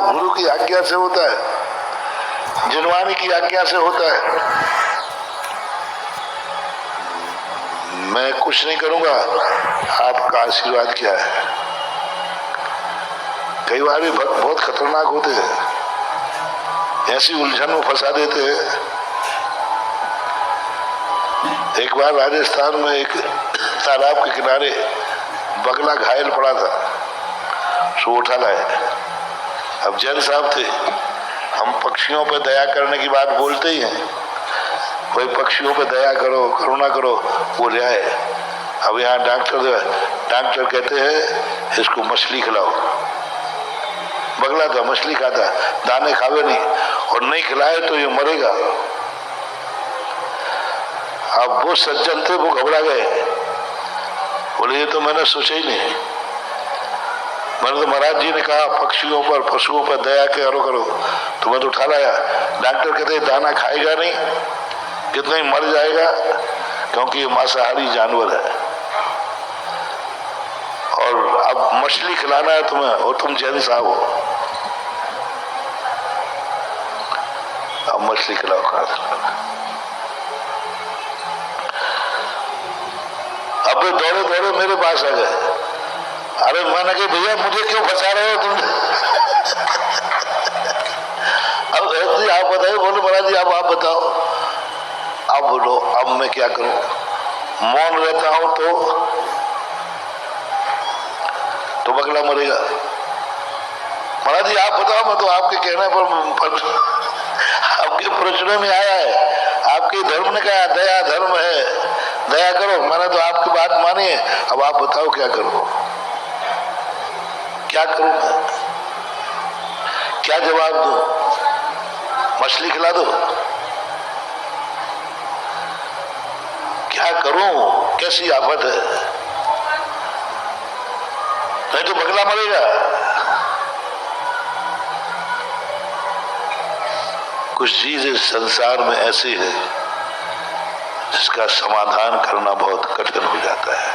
गुरु की आज्ञा से होता है, जिनवानी की आज्ञा से होता है। मैं कुछ नहीं करूंगा, आपका आशीर्वाद क्या है। कई बार भी भक्त बहुत खतरनाक होते हैं, ऐसी उलझन में फंसा देते हैं। एक बार राजस्थान में एक तालाब के किनारे बगला घायल पड़ा था, सो उठा लाए। अब जैन साहब थे, हम पक्षियों पर दया करने की बात बोलते ही हैं, कोई पक्षियों पे दया करो, करुणा करो, वो ले आए। अब यहाँ डॉक्टर कहते हैं इसको मछली खिलाओ। बगला था, मछली खाता, दाने खावे नहीं, और नहीं खिलाए तो ये मरेगा। अब वो सज्जन थे, वो घबरा गए, बोले ये तो मैंने सोचा ही नहीं। मैंने तो महाराज जी ने कहा पक्षियों पर पशुओं पर दया करो, तो मैं तो उठा लाया। डॉक्टर कहते दाना खाएगा नहीं, कितना ही मर जाएगा, क्योंकि ये मांसाहारी जानवर है। और अब मछली खिलाना है तुम्हें, और तुम जैन साहब हो, अब मछली खिलाओ। अब दौड़े दौड़े मेरे पास आ गए। अरे मैंने कहा भैया मुझे क्यों फंसा रहे हो तुम? अब जी आप बताइए। बोले महाराज जी आप बताओ। अब बोलो अब मैं क्या करूं, मौन रहता हूं तो बगला मरेगा। महाराज जी आप बताओ, मैं तो आपके कहने पर आपके प्रश्नों में आया है, आपके धर्म ने कहा दया धर्म है, दया करो, मैंने तो आपकी बात मानी है। अब आप बताओ क्या करूं, क्या करूं मैं, क्या जवाब दूं? मछली खिला दो, क्या करूं, कैसी आफत है, नहीं तो बगला मरेगा। कुछ चीजें संसार में ऐसी है जिसका समाधान करना बहुत कठिन हो जाता है।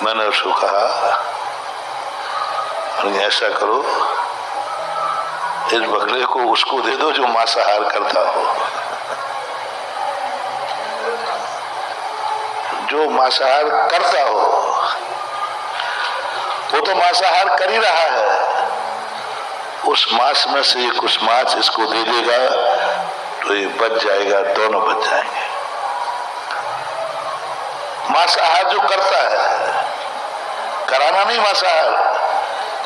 मैंने उसको कहा ऐसा करो, इस बगले को उसको दे दो जो मांसाहार करता हो। जो मांसाहार करता हो, वो तो मांसाहार कर ही रहा है, उस मांस में से कुछ मांस इसको दे देगा तो ये बच जाएगा, दोनों बच जाएंगे। मांसाहार जो करता है, कराना नहीं, मांसाहार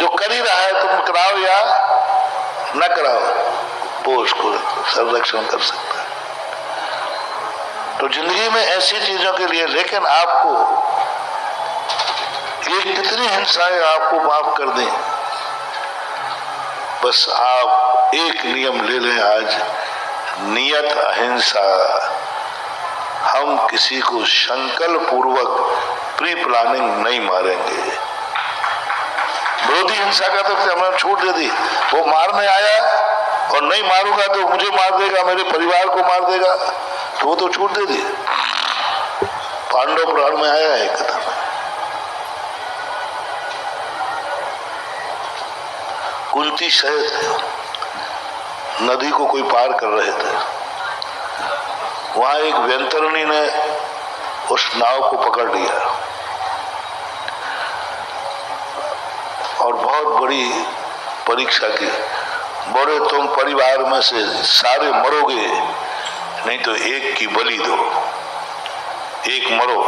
जो कर ही रहा है, तुम कराओ या न कराओ, वो उसको संरक्षण कर सकता है। तो जिंदगी में ऐसी चीजों के लिए, लेकिन आपको ये कितनी हिंसाएं आपको माफ कर दें, बस आप एक नियम ले लें आज, नियत अहिंसा। हम किसी को संकल्प पूर्वक प्री प्लानिंग नहीं मारेंगे। विरोधी हिंसा का तो हमने छूट दे दी, वो मारने आया और नहीं मारूंगा तो मुझे मार देगा, मेरे परिवार को मार देगा, तो वो तो छूट दे दी। पांडव पुराण में आया है कथा में, कुंती सहित नदी को कोई पार कर रहे थे, वहां एक व्यंतरणी ने उस नाव को पकड़ लिया और बहुत बड़ी परीक्षा की। बोले तुम परिवार में से सारे मरोगे, नहीं तो एक की बलि दो, एक मरो।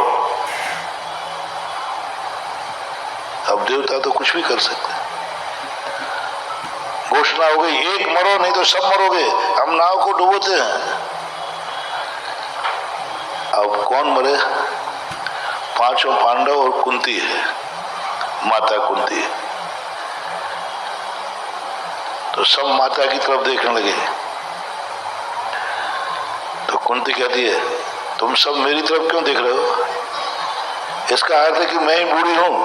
अब देवता तो कुछ भी कर सकते, घोषणा हो गई एक मरो नहीं तो सब मरोगे, हम नाव को डुबोते हैं। अब कौन मरे? पांचों पांडव और कुंती है, माता कुंती। तो सब माता की तरफ देखने लगे। तो कुंती कहती है तुम सब मेरी तरफ क्यों देख रहे हो? इसका अर्थ है कि मैं ही बूढ़ी हूं,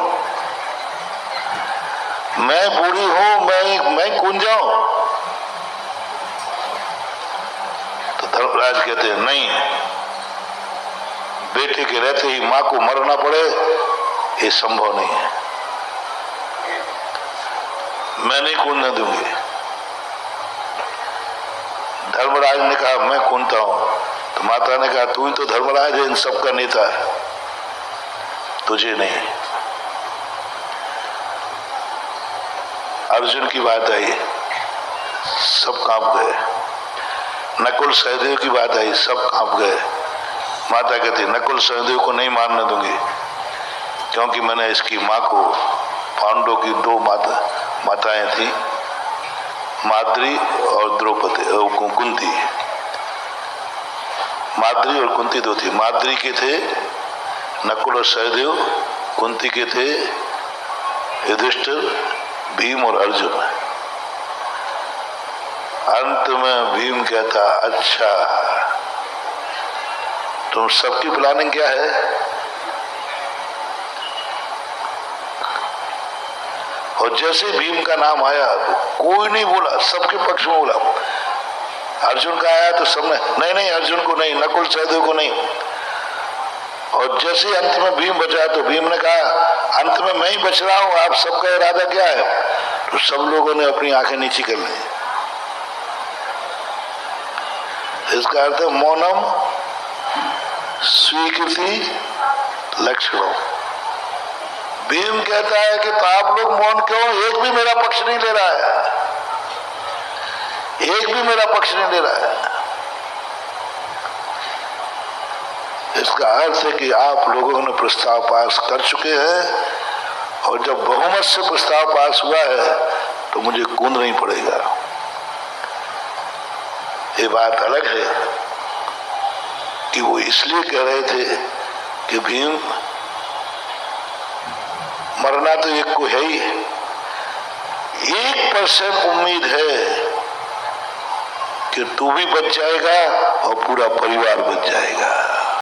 मैं बूढ़ी हूं, मैं कूद जाऊं। तो धर्मराज कहते हैं नहीं, बेटे के रहते ही मां को मरना पड़े, ये संभव नहीं है। मैं नहीं कूदने दूंगी। धर्मराज ने कहा मैं कूदता हूं। तो माता ने कहा तू ही तो धर्मराज है, इन सबका नेता है, तुझे नहीं। अर्जुन की बात आई, सब कांप गए। नकुल सहदेव की बात आई, सब कांप गए। माता कहती नकुल सहदेव को नहीं मारने दूंगी, क्योंकि मैंने इसकी माँ को, पांडवों की दो माताएं थी, माद्री और द्रौपदी, कुंती। माद्री और कुंती दो थी। माद्री के थे नकुल और सहदेव, कुंती के थे युधिष्ठिर, भीम और अर्जुन। अंत में भीम कहता अच्छा तुम सबकी प्लानिंग क्या है? और जैसे भीम का नाम आया कोई नहीं बोला, सबके पक्ष में बोला। अर्जुन का आया तो सबने नहीं नहीं अर्जुन को नहीं, नकुल सहदेव को नहीं। और जैसे अंत में भीम बचा तो भीम ने कहा अंत में मैं ही बच रहा हूं, आप सबका इरादा क्या है? तो सब लोगों ने अपनी आंखें नीची कर ली। इसका अर्थ है मौनम स्वीकृति लक्षणों। भीम कहता है कि तो आप लोग मौन क्यों? एक भी मेरा पक्ष नहीं ले रहा है, एक भी मेरा पक्ष नहीं ले रहा है। इसका अर्थ है कि आप लोगों ने प्रस्ताव पास कर चुके हैं, और जब बहुमत से प्रस्ताव पास हुआ है तो मुझे कूदना नहीं पड़ेगा। ये बात अलग है कि वो इसलिए कह रहे थे कि भीम मरना तो एक को है ही, 1% उम्मीद है कि तू भी बच जाएगा और पूरा परिवार बच जाएगा।